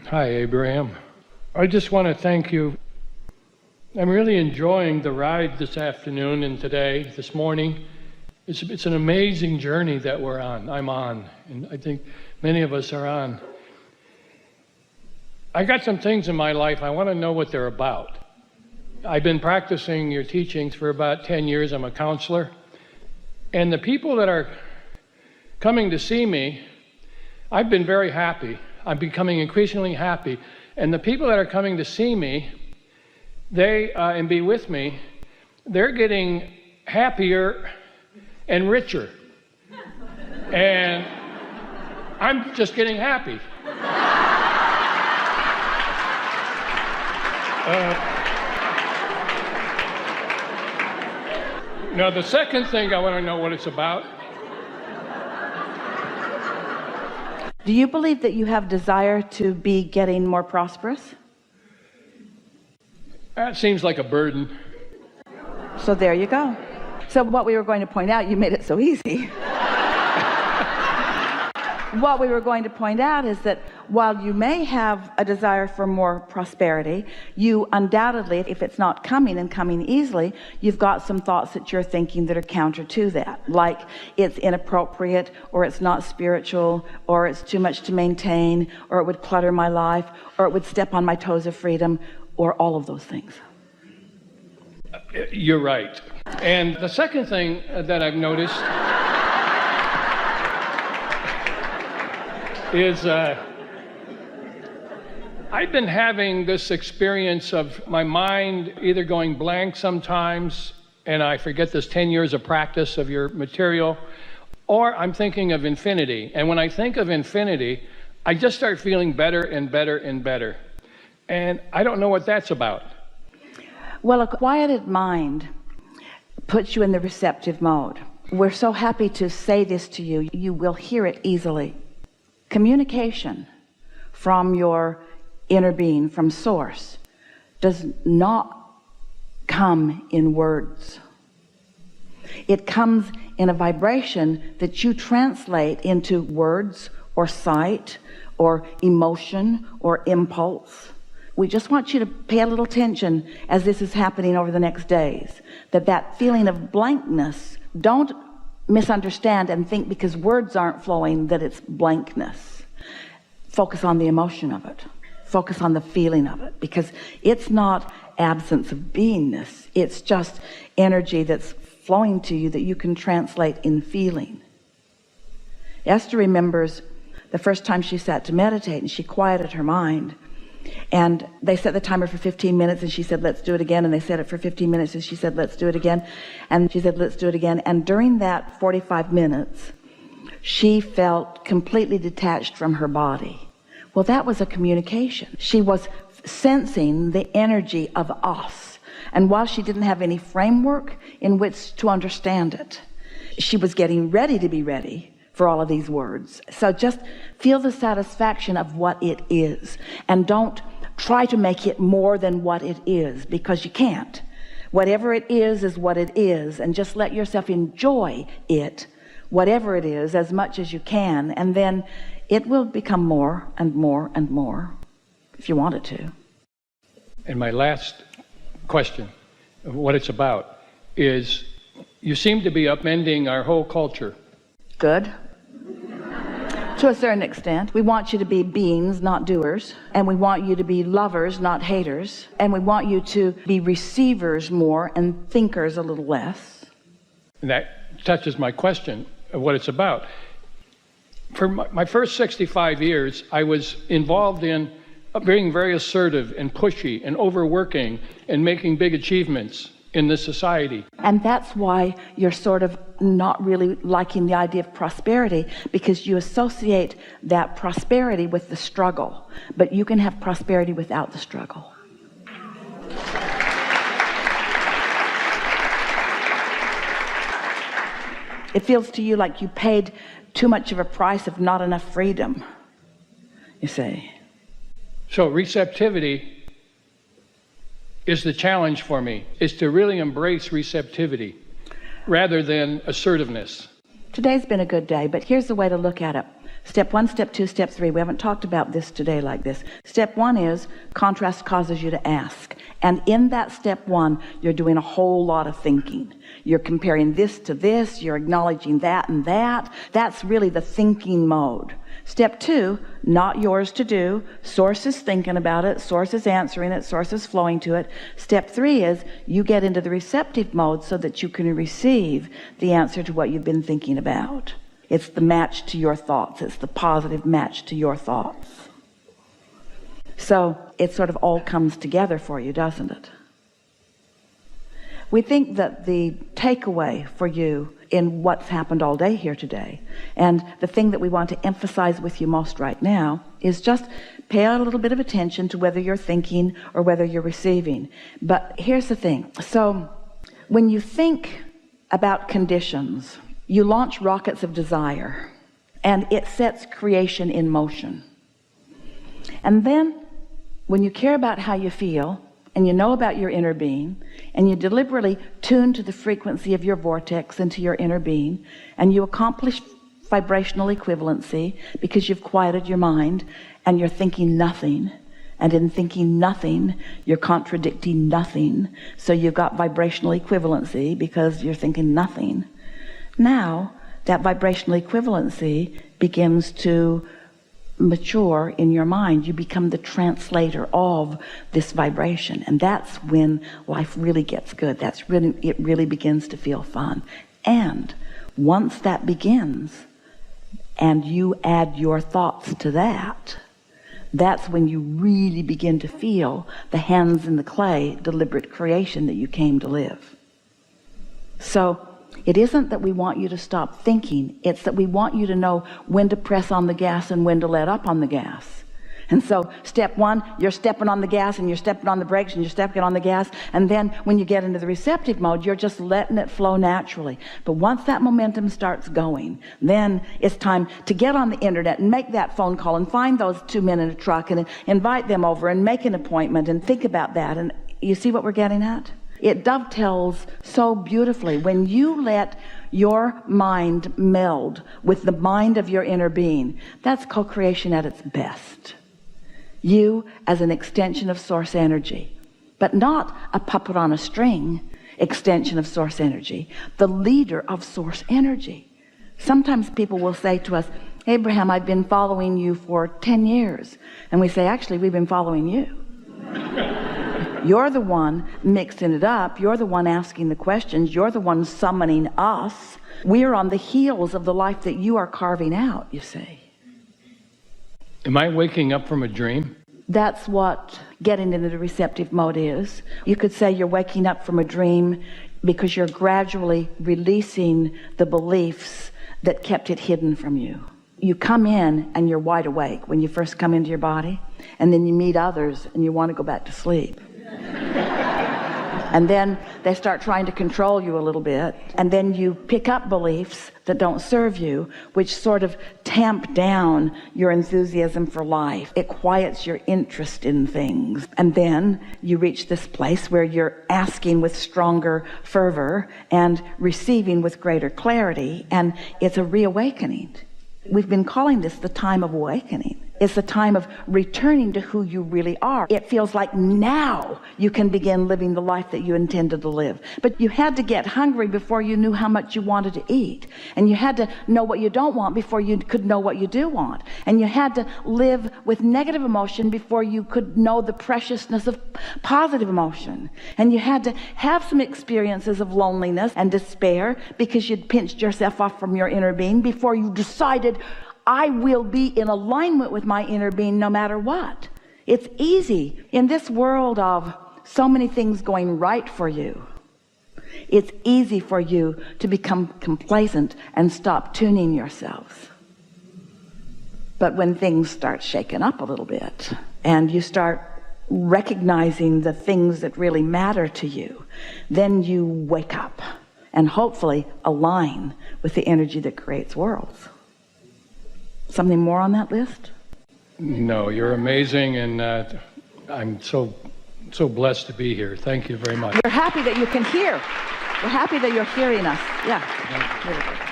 Hi, Abraham. I just want to thank you. I'm really enjoying the ride this afternoon and today, this morning. It's an amazing journey that I'm on, and I think many of us are on. I got some things in my life, I want to know what they're about. I've been practicing your teachings for about 10 years. I'm a counselor. And the people that are coming to see me, I've been very happy. I'm becoming increasingly happy. And the people that are coming to see me, and be with me, they're getting happier and richer. And I'm just getting happy. Now, the second thing I want to know what it's about. Do you believe that you have desire to be getting more prosperous? That seems like a burden. So there you go. So what we were going to point out, you made it so easy. What we were going to point out is that while you may have a desire for more prosperity, you undoubtedly, if it's not coming and coming easily, you've got some thoughts that you're thinking that are counter to that, like it's inappropriate, or it's not spiritual, or it's too much to maintain, or it would clutter my life, or it would step on my toes of freedom, or all of those things. You're right. And the second thing that I've noticed is I've been having this experience of my mind either going blank sometimes, and I forget this 10 years of practice of your material, or I'm thinking of infinity. And when I think of infinity, I just start feeling better and better and better. And I don't know what that's about. Well, a quieted mind puts you in the receptive mode. We're so happy to say this to you. You will hear it easily. Communication from your inner being, from source, does not come in words. It comes in a vibration that you translate into words or sight or emotion or impulse. We just want you to pay a little attention as this is happening over the next days, that feeling of blankness, don't misunderstand and think because words aren't flowing that it's blankness. Focus on the emotion of it. Focus on the feeling of it, because it's not absence of beingness. It's just energy that's flowing to you that you can translate in feeling. Esther remembers the first time she sat to meditate and she quieted her mind. And they set the timer for 15 minutes and she said, let's do it again. And they set it for 15 minutes and she said, let's do it again. And she said, let's do it again. And during that 45 minutes, she felt completely detached from her body. Well, that was a communication. She was sensing the energy of us. And while she didn't have any framework in which to understand it, she was getting ready to be ready for all of these words. So just feel the satisfaction of what it is, and don't try to make it more than what it is, because you can't. Whatever it is what it is, and just let yourself enjoy it, whatever it is, as much as you can, and then it will become more and more and more if you want it to. And my last question of what it's about is, you seem to be upending our whole culture. Good. To a certain extent. We want you to be beings, not doers. And we want you to be lovers, not haters. And we want you to be receivers more and thinkers a little less. And that touches my question of what it's about. For my first 65 years, I was involved in being very assertive and pushy and overworking and making big achievements in this society. And that's why you're sort of not really liking the idea of prosperity, because you associate that prosperity with the struggle. But you can have prosperity without the struggle. It feels to you like you paid too much of a price of not enough freedom, you say. So receptivity is the challenge for me, is to really embrace receptivity rather than assertiveness. Today's been a good day, but here's the way to look at it. Step 1, step 2, step 3. We haven't talked about this today like this. Step 1 is contrast causes you to ask. And in that step 1, you're doing a whole lot of thinking. You're comparing this to this. You're acknowledging that and that. That's really the thinking mode. Step 2, not yours to do. Source is thinking about it. Source is answering it. Source is flowing to it. Step 3 is you get into the receptive mode so that you can receive the answer to what you've been thinking about. It's the match to your thoughts. It's the positive match to your thoughts. So it sort of all comes together for you, doesn't it? We think that the takeaway for you in what's happened all day here today, and the thing that we want to emphasize with you most right now, is just pay a little bit of attention to whether you're thinking or whether you're receiving. But here's the thing. So when you think about conditions, you launch rockets of desire, and it sets creation in motion. And then when you care about how you feel, and you know about your inner being, and you deliberately tune to the frequency of your vortex into your inner being, and you accomplish vibrational equivalency because you've quieted your mind and you're thinking nothing, and in thinking nothing you're contradicting nothing, so you've got vibrational equivalency because you're thinking nothing. Now that vibrational equivalency begins to mature in your mind. You become the translator of this vibration, and that's when life really gets good. It really begins to feel fun. And once that begins and you add your thoughts to that, that's when you really begin to feel the hands in the clay, deliberate creation that you came to live. So it isn't that we want you to stop thinking, it's that we want you to know when to press on the gas and when to let up on the gas. And so step 1, you're stepping on the gas and you're stepping on the brakes and you're stepping on the gas, and then when you get into the receptive mode, you're just letting it flow naturally. But once that momentum starts going, then it's time to get on the internet and make that phone call and find those 2 men in a truck and invite them over and make an appointment and think about that. And you see what we're getting at? It dovetails so beautifully. When you let your mind meld with the mind of your inner being, that's co-creation at its best. You as an extension of source energy, but not a puppet on a string extension of source energy, the leader of source energy. Sometimes people will say to us, Abraham, I've been following you for 10 years. And we say, actually, we've been following you. You're the one mixing it up. You're the one asking the questions. You're the one summoning us. We're on the heels of the life that you are carving out, you see. Am I waking up from a dream? That's what getting into the receptive mode is. You could say you're waking up from a dream because you're gradually releasing the beliefs that kept it hidden from you. You come in and you're wide awake when you first come into your body, and then you meet others and you want to go back to sleep. And then they start trying to control you a little bit, and then you pick up beliefs that don't serve you, which sort of tamp down your enthusiasm for life. It quiets your interest in things, and then you reach this place where you're asking with stronger fervor and receiving with greater clarity, and it's a reawakening. We've been calling this the time of awakening. It's the time of returning to who you really are. It feels like now you can begin living the life that you intended to live. But you had to get hungry before you knew how much you wanted to eat. And you had to know what you don't want before you could know what you do want. And you had to live with negative emotion before you could know the preciousness of positive emotion. And you had to have some experiences of loneliness and despair because you'd pinched yourself off from your inner being before you decided, I will be in alignment with my inner being no matter what. It's easy in this world of so many things going right for you. It's easy for you to become complacent and stop tuning yourselves. But when things start shaking up a little bit and you start recognizing the things that really matter to you, then you wake up and hopefully align with the energy that creates worlds. Something more on that list? No, you're amazing, and I'm so blessed to be here. Thank you very much. We're happy that you can hear. We're happy that you're hearing us. Yeah. Really good.